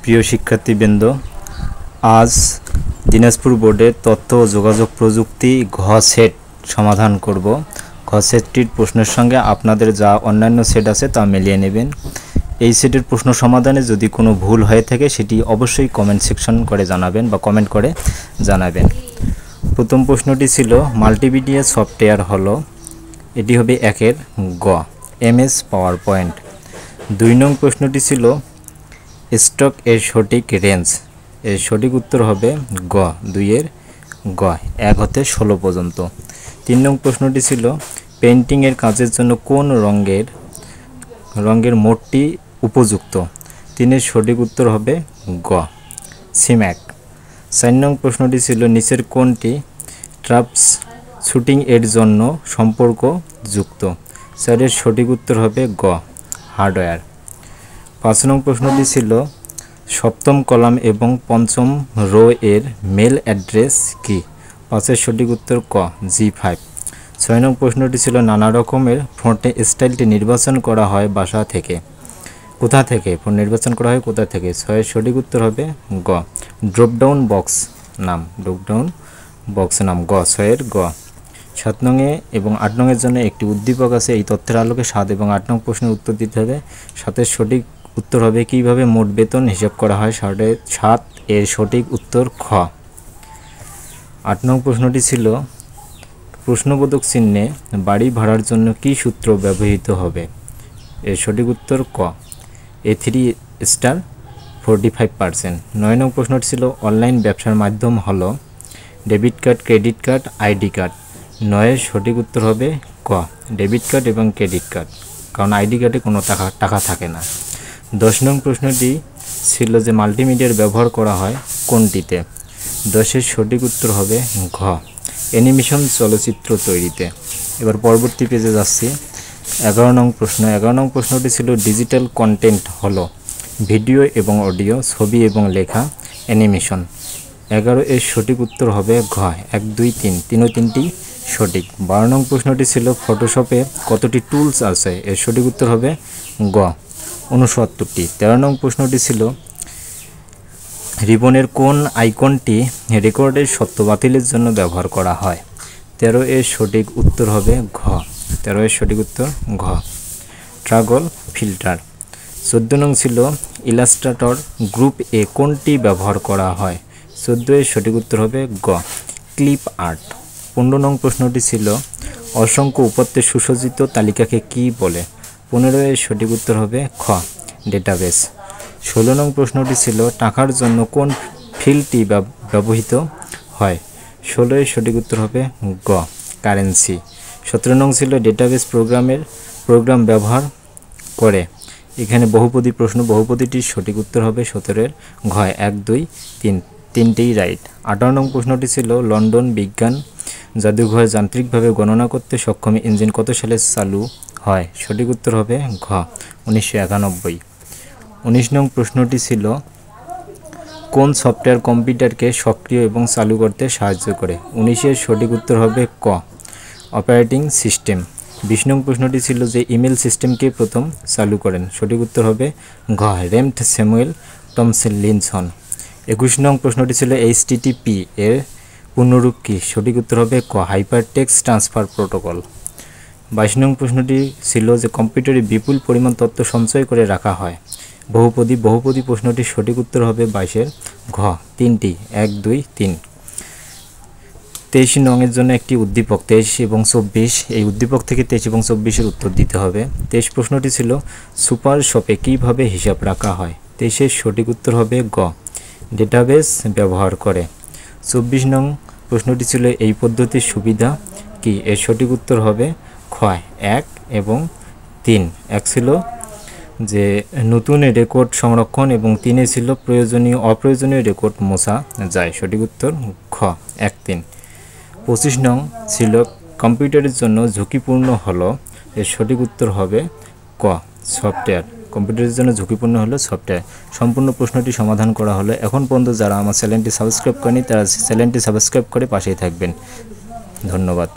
প্রিয় শিক্ষার্থীবৃন্দ, আজ দিনাজপুর বোর্ডের তথ্য ও যোগাযোগ প্রযুক্তি ঘ সেট সমাধান করব। ঘ সেটটির প্রশ্নের সঙ্গে আপনাদের যা অন্যান্য সেট আছে তা মিলিয়ে নেবেন। এই সেটের প্রশ্ন সমাধানে যদি কোনো ভুল হয়ে থাকে সেটি অবশ্যই কমেন্ট সেকশন করে জানাবেন বা কমেন্ট করে জানাবেন। প্রথম প্রশ্নটি ছিল মাল্টিমিডিয়া সফটওয়্যার হলো, এটি হবে একের গ MS পাওয়ার পয়েন্ট। 2 নং প্রশ্নটি ছিল স্টক এর সঠিক রেঞ্জ, এর সঠিক উত্তর হবে গ 2 এর গ 1 হতে 16 পর্যন্ত। 3 নং প্রশ্নটি ছিল পেইন্টিং এর কাজের জন্য কোন রঙের মোডটি উপযুক্ত, 3 এর সঠিক উত্তর হবে গ সিম্যাক। 4 নং প্রশ্নটি ছিল নিচের কোনটি ট্রাপস শুটিং এর জন্য সম্পর্কযুক্ত, 4 এর সঠিক উত্তর হবে গ হার্ডওয়্যার। 5 নং প্রশ্নটি ছিল সপ্তম কলাম এবং পঞ্চম রো এর মেল অ্যাড্রেস কি, 5 এর সঠিক উত্তর ক G5। 6 নং প্রশ্নটি ছিল নানা রকমের ফন্টে স্টাইলটি নির্বাচন করা হয় বাসা থেকে, কোথা থেকে ফন্ট নির্বাচন করা হয় কোথা থেকে, 6 এর সঠিক উত্তর হবে গ ড্রপডাউন বক্স নাম, গ 6 এর গ। 7 নং এবং 8 নং এর জন্য একটি উদ্দীপক আছে, এই তথ্যের আলোকে 7 এবং 8 নং প্রশ্নের উত্তর দিতে হবে। 7 এর সঠিক উত্তর হবে কিভাবে মোট বেতন হিসাব করা হয়, 7 এর সঠিক উত্তর খ। 8 নং প্রশ্নটি ছিল প্রশ্নবোধক চিহ্নে বাড়ি ভাড়ার জন্য কি সূত্র ব্যবহৃত হবে, এর সঠিক উত্তর ক A3 স্টার 45%। 9 নং প্রশ্নটি ছিল অনলাইন ব্যবসার মাধ্যম হলো debit card, credit card, ID card, 9 এর সঠিক উত্তর হবে ক ডেবিট কার্ড এবং ক্রেডিট কার্ড, কারণ আইডি কার্ডে কোনো টাকা থাকে না। 10 নং প্রশ্নটি ছিল যে মাল্টিমিডিয়ার ব্যবহার করা হয় কোনটিতে, 10 এর সঠিক উত্তর হবে ঘ অ্যানিমেশন চলচ্চিত্র তৈরিতে। এবার পরবর্তী পেজে যাচ্ছি। 11 নং প্রশ্ন। 11 নং প্রশ্নটি ছিল ডিজিটাল কন্টেন্ট হলো ভিডিও এবং অডিও, ছবি এবং লেখা, অ্যানিমেশন, 11 এর সঠিক উত্তর হবে ঘ 1 2 3, 3টি সঠিক। 12 নং প্রশ্নটি ছিল ফটোশপে কতটি টুলস আছে, এর সঠিক উত্তর হবে গ 69টি। 13 নং প্রশ্নটি ছিল রিবনের কোন আইকনটি রেকর্ডের সত্য বাতিলের জন্য ব্যবহার করা হয়, 13 এর সঠিক উত্তর হবে ঘ 13 এর সঠিক উত্তর ঘ ট্রাগল ফিল্টার। 14 নং ছিল ইলাস্ট্রেটর গ্রুপ এ কোনটি ব্যবহার করা হয়, 14 এর সঠিক উত্তর হবে গ ক্লিপ আর্ট। 15 নং প্রশ্নটি ছিল অসংখ্য উপাত্তের সুসজ্জিত তালিকাকে কি বলে, 15 এর সঠিক উত্তর হবে খ ডেটাবেস। 16 নং প্রশ্নটি ছিল টাকার জন্য কোন ফিল্ডটি ব্যবহৃত হয়, 16 এর সঠিক উত্তর হবে গ কারেন্সি। 17 নং ছিল ডেটাবেস প্রোগ্রাম ব্যবহার করে, এখানে বহুপদী প্রশ্ন, বহুপদীটির সঠিক উত্তর হবে 17 এর ঘ 1 2 3, 3টেই রাইট। 18 নং প্রশ্নটি ছিল লন্ডন বিজ্ঞান জাদুঘর যান্ত্রিকভাবে গণনা করতে সক্ষম ইঞ্জিন কত সালে চালু হয়, সঠিক উত্তর হবে ঘ 1991। 19 নং প্রশ্নটি ছিল কোন সফটওয়্যার কম্পিউটারকে সক্রিয় এবং চালু করতে সাহায্য করে, 19 এর সঠিক উত্তর হবে ক অপারেটিং সিস্টেম। 20 নং প্রশ্নটি ছিল যে ইমেল সিস্টেমকে প্রথম চালু করেন, সঠিক উত্তর হবে ঘ রেমন্ড স্যামুয়েল টমলিনসন। 21 নং প্রশ্নটি ছিল HTTP এর পূর্ণরূপ কি, সঠিক উত্তর হবে ক হাইপারটেক্সট ট্রান্সফার প্রোটোকল। 22 নং প্রশ্নটি ছিল যে কম্পিউটারে বিপুল পরিমাণ তথ্য সঞ্চয় করে রাখা হয়, বহুপদী প্রশ্নটির সঠিক উত্তর হবে 22 এর ঘ 3টি 1 2 3। 23 নং এর জন্য একটি উদ্দীপক 23 এবং 24, এই উদ্দীপক থেকে 23 এবং 24 এর উত্তর দিতে হবে। 23 প্রশ্নটি ছিল সুপার শপে কিভাবে হিসাব রাখা হয়, 23 এর সঠিক উত্তর হবে গ ডেটাবেস ব্যবহার করে। 24 নং প্রশ্নটি ছিল এই পদ্ধতির সুবিধা কি, এর সঠিক উত্তর হবে খ 1 এবং 3। 1 ছিল যে নতুন রেকর্ড সংরক্ষণ এবং 3 ছিল অপ্রয়োজনীয় রেকর্ড মোছা যায়, সঠিক উত্তর খ 1 3। 25 নং ছিল কম্পিউটারের জন্য ঝুঁকিপূর্ণ হলো, এর সঠিক উত্তর হবে ক সফটওয়্যার, কম্পিউটারের জন্য ঝুঁকিপূর্ণ হলো সফটওয়্যার। সম্পূর্ণ প্রশ্নটি সমাধান করা হলো। এখন পর্যন্ত যারা আমার চ্যানেলটি সাবস্ক্রাইব করেনি তারা চ্যানেলটি সাবস্ক্রাইব করে পাশেই থাকবেন। ধন্যবাদ।